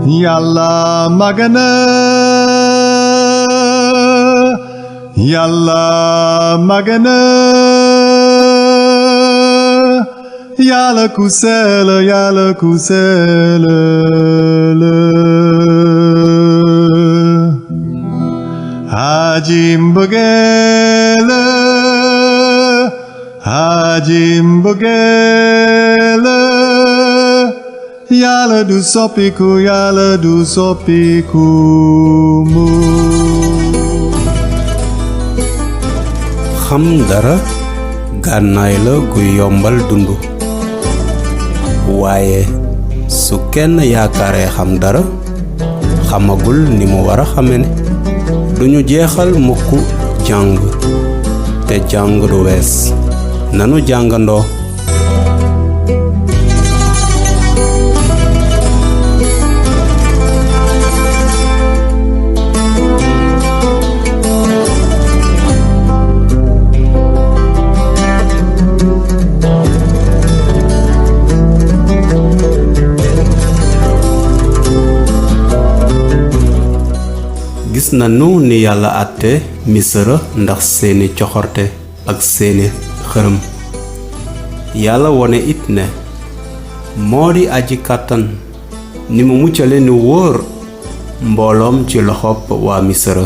yàlla màgg na yàlla màgg na yàlla ku sell yàlla ku sell aji mbëggeel aji mbëggeel yàlla du soppiku yàlla du soppiku mu xam dara gànnaay la gu yombal dund waaye su kenn yaakaaree xam dara xamagul ni mu war a xame ne duñu jeexal mukk jàng te jàng du wees nanu jàngandoo gis nanu ni yàlla àtte misra ndax seeni coxorte ak seeni xërëm yàlla wone it ne moo di aji kàttan ni mu muccale ni wóor mbooloom ci loxob waa misra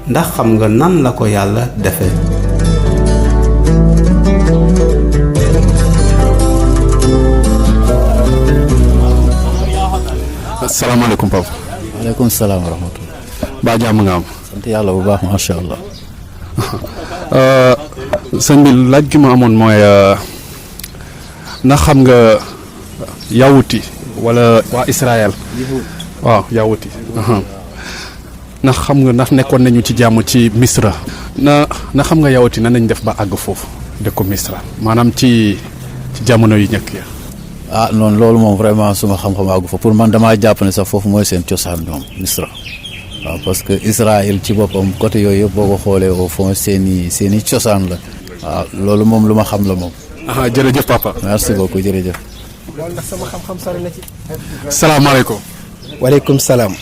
ndax xam nga nan la ko yàlla defe asalaamaaleykum papa. waaleykum salaam wa rahmatulah. baa jàmm nga am. sant yàlla bu baax macha allah. sëñ bi laaj gi ma amoon mooy ndax xam nga yawuti wala waa Israël. waaw yawuti. ndax xam nga ndax nekkoon nañu ci jàmm ci Misra. na xam nga yawuti na nañ def ba àgg foofu dëkku Misra maanaam ci jamono yu njëkk ya. ah noonu loolu moom vraiment suma xam-xam àggu fa pour man damaa jàpp ne sax foofu mooy seen cosaan ñoom Misra. waaw parce que Israël ci boppam côté yooyu yëpp boo ko xoolee au fond seeni cosaan la. waaw loolu moom lu ma xam la moom. jërëjëf papa. merci beaucoup jërëjëf. loolu ndax sama xam-xam sori na ci. salaamaaleykum. waaleykum salaam.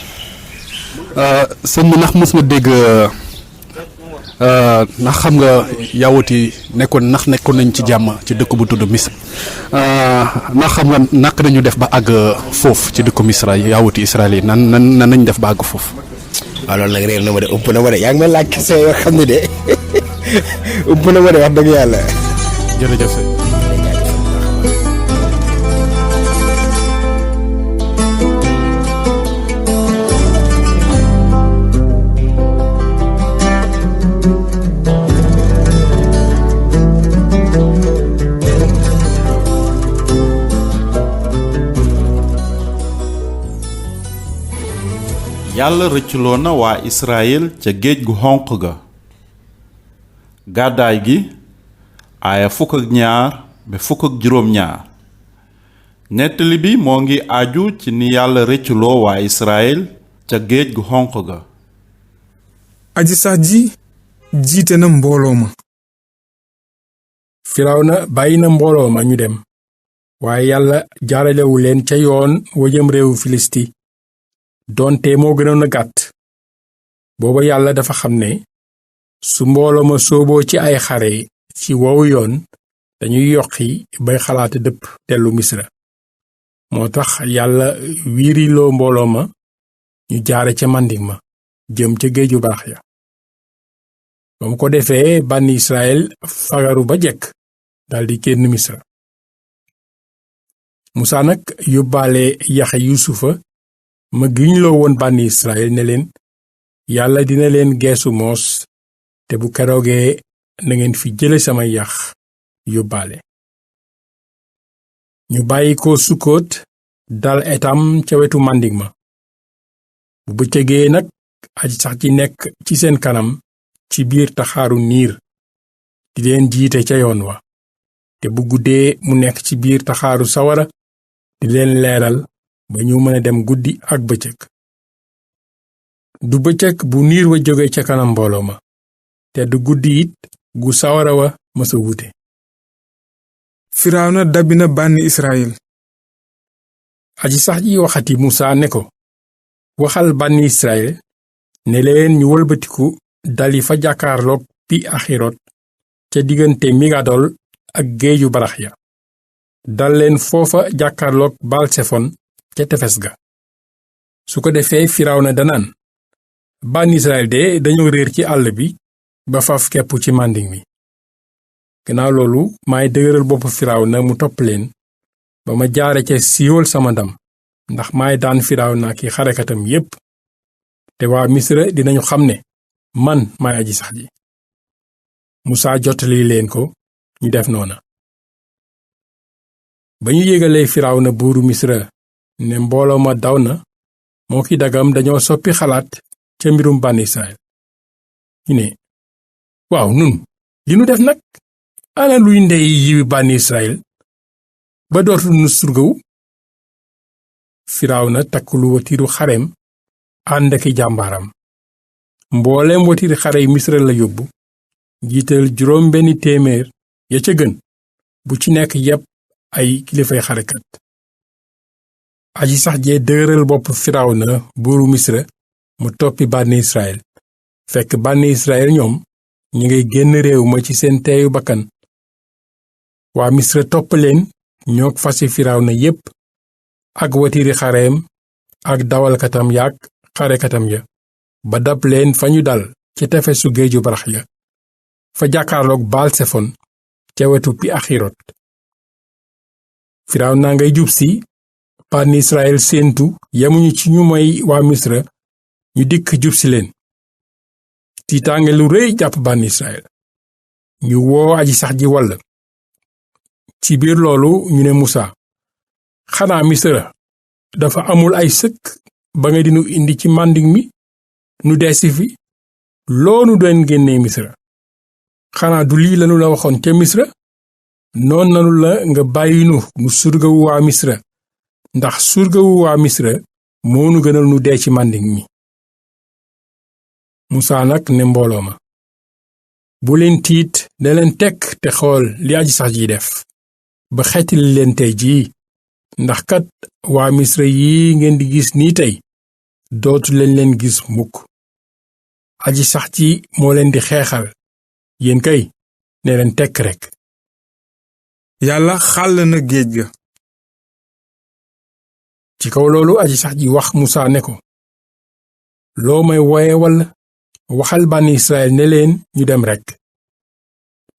sëñ bi ndax mos nga dégg ndax xam nga yawuti nekkoon nañ ci jàmm ci dëkk bu tudd Misra ndax xam nga nak nañu def ba àgg foofu ci dëkku Misra yawuti Israël yi nan nañ def ba àgg foofu. waaw loolu nag réer na ma de ëpp na ma de yaa ngi may laaj question yoo xam ne de ëpp na ma de wax dëgg yàlla. jërëjëf sëñ. yàlla rëcculoo na waa Israël ca géej gu xonq ga gàddaay gi aaya 12 ba 12. nettali bi moo ngi aju ci ni yàlla rëcculoo waa Israël ca géej gu xonq ga aji sax ji jiite na mbooloo ma Firawna bàyyi na mbooloo ma ñu dem waaye yàlla jaaralewu leen ca yoon wa jëm réewu Filisti doonte moo gënoon a gàtt booba yàlla dafa xam ne su mbooloo ma sooboo ci ay xare ci wowu yoon dañuy yoqi bay xalaate dëpp dellu Misra moo tax yàlla wiiriloo mbooloo ma ñu jaare ca màndik ma jëm ca géeju baax ya ba mu ko defee bànni Israël fagaru ba jekk daldi génn Misra Musaa nag yóbbaale yaxe Yuusufa ma giñloo woon bànni Israël ne leen yàlla dina leen geesu moos te bu keroogee na ngeen fi jële sama yax yóbbaale ñu bàyyi ko Sukkoot dal Etam ca wetu màndik ma bu bëccëgee nag aji sax ji nekk ci seen kanam ci biir taxaaru niir di leen jiite ca yoon wa te bu guddee mu nekk ci biir taxaaru sawara di leen leeral ba ñu mën a dem guddi ak bëccëg du bëccëg bu niir wa jóge ca kanam mbooloo ma te du guddi it gu sawara wa mësa wute Firawna dabbi na bànni Israël aji sax ji waxati Musaa ne ko waxal bànni Israël ne leen ñu wëlbatiku dali fa jàkkaarloog pi axirot ca diggante Migadol ak géeju barax ya dal leen foofa jàkkaarloog Baalsefon ca tefes ga su ko defee Firawna danaan bànni Israël de dañoo réer ci àll bi ba faf kepp ci màndiŋ mi gannaaw loolu maay dëgëral bopp Firawna mu topp leen ba ma jaare ca siiwal sama ndam ndax maay daan Firawna ki xarekatam yépp te waa Misra dinañu xam ne man maay aji sax ji Musaa jottali leen ko ñu def noona ba ñu yégalee Firawna buuru Misra ne mbooloo ma daw na moo ki dagam dañoo soppi xalaat ca mbirum bànni Israël ñu ne waaw nun li nu def nag ana luy ndey yiwi bànni Israël ba dootu nu surgawu Firawna takk lu watiiru xareem ànd aki jàmbaaram mbooleem watiiri xare yi Misra la yóbbu jiital 600 ya ca gën bu ci nekk yépp ay kilifay xarekat aji sax jee dëgëral bopp Firawna buuru Misra mu toppi bànni Israël fekk bànni Israël ñoom ñu ngay génn réew ma ci seen teeyu bakkan waa Misra topp leen ñook fasi Firawna yépp ak watiiri xareem ak dawalkatam yaak xarekatam ya ba dab leen fa ñu dal ci tefesu géeju barax ya fa jàkkaarloog Baalsefon ca wetu pi axirot Firawna ngay jub si bànni Israël séentu yemuñu ci ñu moy waa Misra ñu dikk jub si leen tiitaange lu rëy jàpp bànni Israël ñu woo aji sax ji wall ci biir loolu ñu ne Musaa xanaa Misra dafa amul ay sëkk ba nga dinu indi ci màndiŋ mi nu deesi fi loonu doon génnee Misra xanaa du lii lanu la waxoon ca Misra noon nanu la nga bàyyinu nu surgawu waa Misra ndax surgawu waa Misra moonu gënal nu dee ci màndiŋ mi Musaa nag ne mbooloo ma bu leen tiit ne leen tekk te xool li aji sax ji def ba xettali leen tey jii ndax kat waa Misra yi ngeen di gis nii tey dootu leen gis mukk aji sax ji moo leen di xeexal yéen kay ne leen tekk rekk yàlla xàll na géej ga ci kaw loolu aji sax ji wax Musaa ne ko loo may woye walla waxal bànni Israël ne leen ñu dem rekk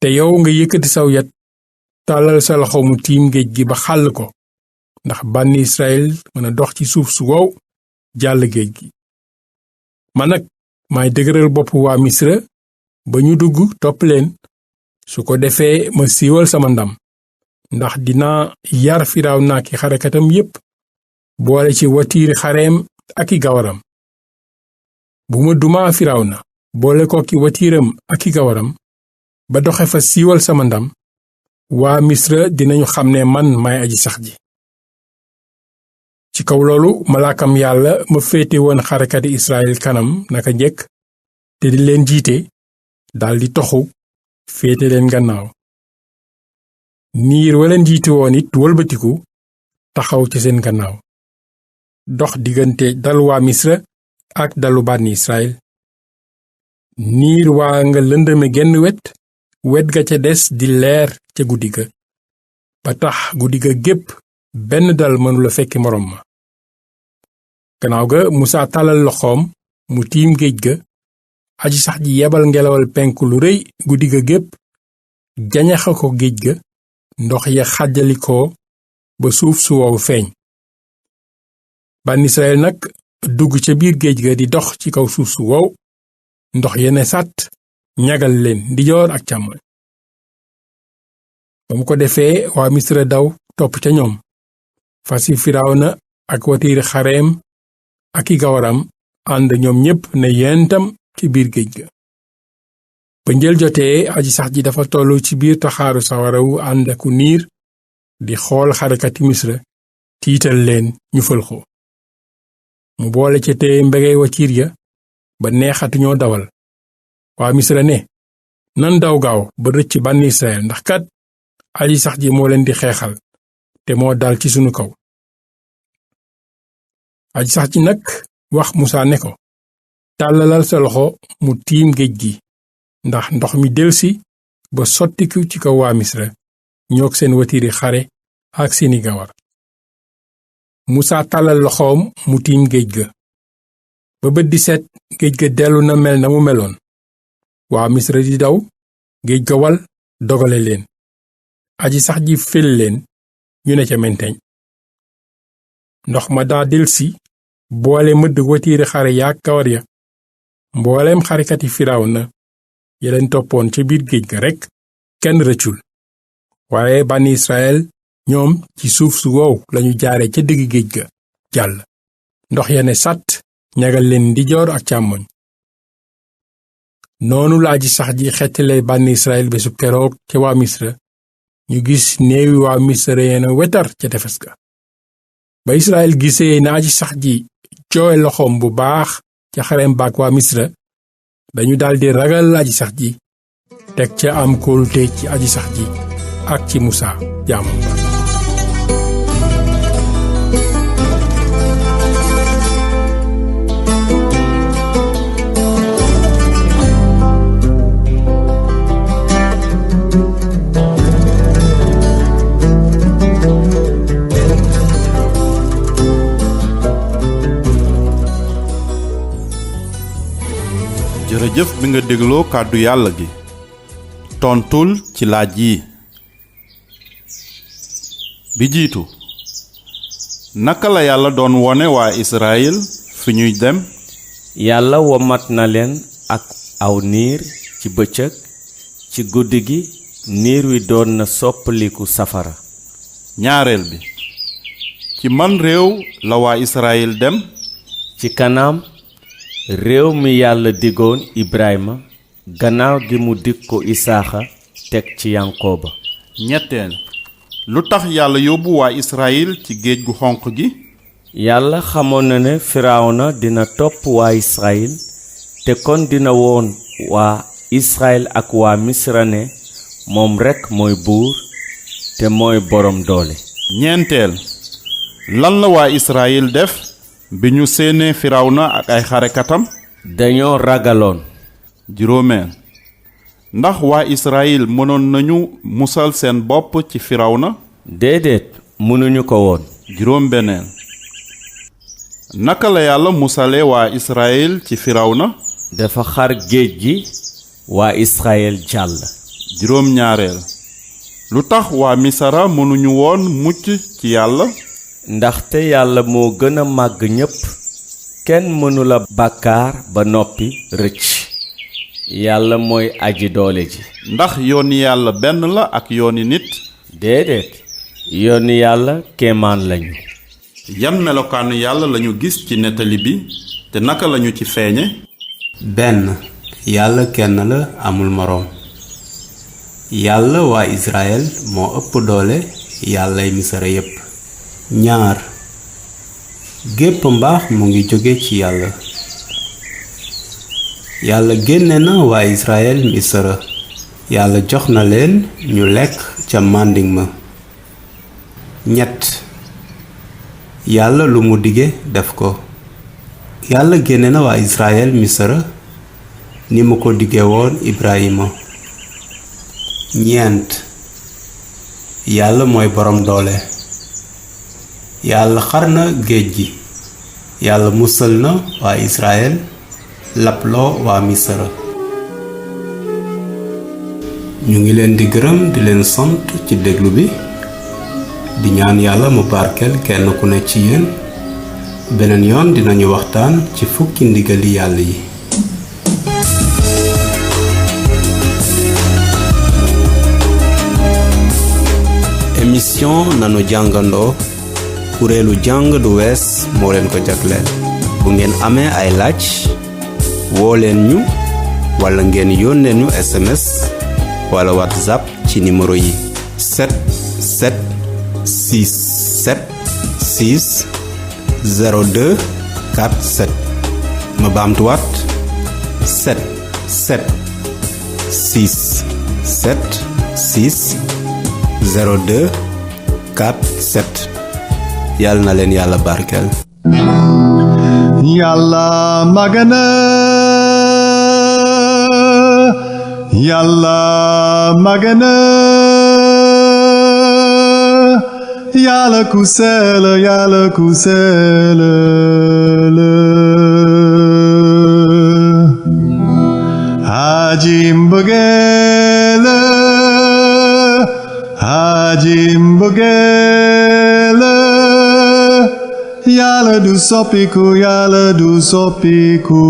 te yow nga yëkkati saw yat tàllal sa loxo mu tiim géej gi ba xàll ko ndax bànni Israël mën a dox ci suuf su wow jàll géej gi man nag maay dëgëral bopp waa Misra ba ñu dugg topp leen su ko defee ma siiwal sama ndam ndax dinaa yar Firawna ki xarekatam yépp boole ci watiiri xareem ak i gawaram bu ma dumaa Firawna boole ko ki watiiram ak i gawaram ba doxe fa siiwal sama ndam waa Misra dinañu xam ne man maay aji sax ji ci kaw loolu malaakam yàlla ma féete woon xarekati Israël kanam naka njëkk te di leen jiite daldi toxu féete leen gannaaw niir waleen jiite woon it wëlbatiku taxaw ci seen gannaaw dox diggante dalu waa Misra ak dalu bànni Israël niir waa nga lëndëme genn wet ga ca des di leer ca guddi ga ba tax guddi ga gépp benn dal mënula fekki moroom ma gannaaw ga Musaa tàllal loxoom mu tiim géej ga aji sax ji yebal ngelawal penku lu rëy guddi ga gépp jañaxa ko géej ga ndox ya xàjjalikoo ba suuf su wow feeñ bànni Israël nag dugg ca biir géej ga di dox ci kaw suuf su wow ndox yene sàtt ñagal leen ndijoor ak càmmoñ ba mu ko defee waa Misra daw topp ca ñoom fasi Firawna ak watiiri xareem ak i gawaram ànd ñoom ñépp ne yentam ci biir géej ga ba njël jotee aji sax ji dafa tollu ci biir taxaaru sawara wu ànd aku niir di xool xarekati Misra tiital leen ñu fëlxoo mu boole ca téye mbegey watiir ya ba neexatuñoo dawal waa Misra ne nan daw gaaw ba rëcc bànni Israël ndax kat aji sax ji moo leen di xeexal te moo dal ci sunu kaw aji sax ji nag wax Musaa ne ko tàllalal sa loxo mu tiim géej gi ndax ndox mi delsi ba sottiku ci kaw waa Misra ñoog seen watiiri xare ak seeni gawar Musaa tàllal loxoom mu tiim géej ga ba bët di set géej ga dellu na mel na mu meloon waa Misra di daw géej ga wal dogale leen aji sax ji fel leen ñu ne ca menteñ ndox ma daa delsi boole mëdd watiiri xare yaak gawar ya mbooleem xarikati Firawna ya leen toppoon ca biir géej ga rekk kenn rëccul waaye bànni Israyil ñoom ci suuf su wow lañu jaare ca digg géej ga jàll ndox ya ne sàtt ñagal leen ndijoor ak càmmoñ noonu la aji sax ji xettale bànni Israyil bésub keroog ca waa Misra ñu gis néewi waa Misra yeena wetar ca tefes ga ba Israyil gisee na aji sax ji jooy loxoom bu baax ca xarem baak waa Misra dañu daldi ragal aji sax ji teg ca am kóolute ci aji sax ji ak ci Musaa jaamam ba jërëjëf bi nga dégloo kàddu yàlla gi tontul ci laaj yi bi jiitu naka la yàlla doon wone waa Israël fi ñuy dem yàlla womat na leen ak aw niir ci bëccëg ci guddi gi niir wi doon na soppaliku safara ñaareel bi ci man réew la waa Israël dem ci kanam réew mi yàlla digoon Ibrahima gannaaw gi mu dig ko Isaaxa teg ci Yankooba ñetteel lu tax yàlla yóbbu waa Israël ci géej gu xonq gi yàlla xamoon na ne Firawna dina topp waa Israël te kon dina woon waa Israël ak waa Misra ne moom rekk mooy buur te mooy boroom doole ñeenteel lan la waa Israël def bi ñu séenee Firawna ak ay xarekatam dañoo ragaloon juróomeel ndax waa Israël mënoon nañu musal seen bopp ci Firawna déedéet mënuñu ko woon juróom benneel naka la yàlla musale waa Israël ci Firawna dafa xar géej gi waa Israël jàll juróom ñaareel lu tax waa Misra mënuñu woon mucc ci yàlla ndaxte yàlla moo gën a màgg ñépp kenn mënula bàkkaar ba noppi rëcc yàlla mooy aji doole ji ndax yooni yàlla benn la ak yooni nit déedéet yooni yàlla kéemaan lañu yan melokaanu yàlla lañu gis ci nettali bi te naka lañu ci feeñe benn yàlla kenn la amul moroom yàlla waa Israël moo ëpp doole yàllay Misra yépp ñaar gépp mbaax mu ngi jóge ci yàlla yàlla génne na waa Israël Misra yàlla jox na leen ñu lekk ca màndiŋ ma ñett yàlla lu mu dige def ko yàlla génne na waa Israël Misra ni mu ko dige woon Ibrahima ñeent yàlla mooy boroom doole yàlla xar na géej gi yàlla musal na waa Israël laploo waa Misra ñu ngi leen di gërëm di leen sant ci déglu bi di ñaan yàlla mu barkeel kenn ku ne ci yéen beneen yoon dinañu waxtaan ci fukki ndigali yàlla yi émission nanu jàngandoo kuréelu jàng du wees moo leen ko jagleel bu ngeen amee ay laaj woo leen ñu wala ngeen yónnee ñu SMS wala WhatsApp ci numéro yi 776760247 ma baamtuwaat 776760247 yàlla na leen yàlla barkeel Yàlla màgg na Yàlla màgg na Yàlla ku sell Yàlla ku sell la aji mbëggeel aji mbëggeel Yàlla du soppiku Yàlla du soppiku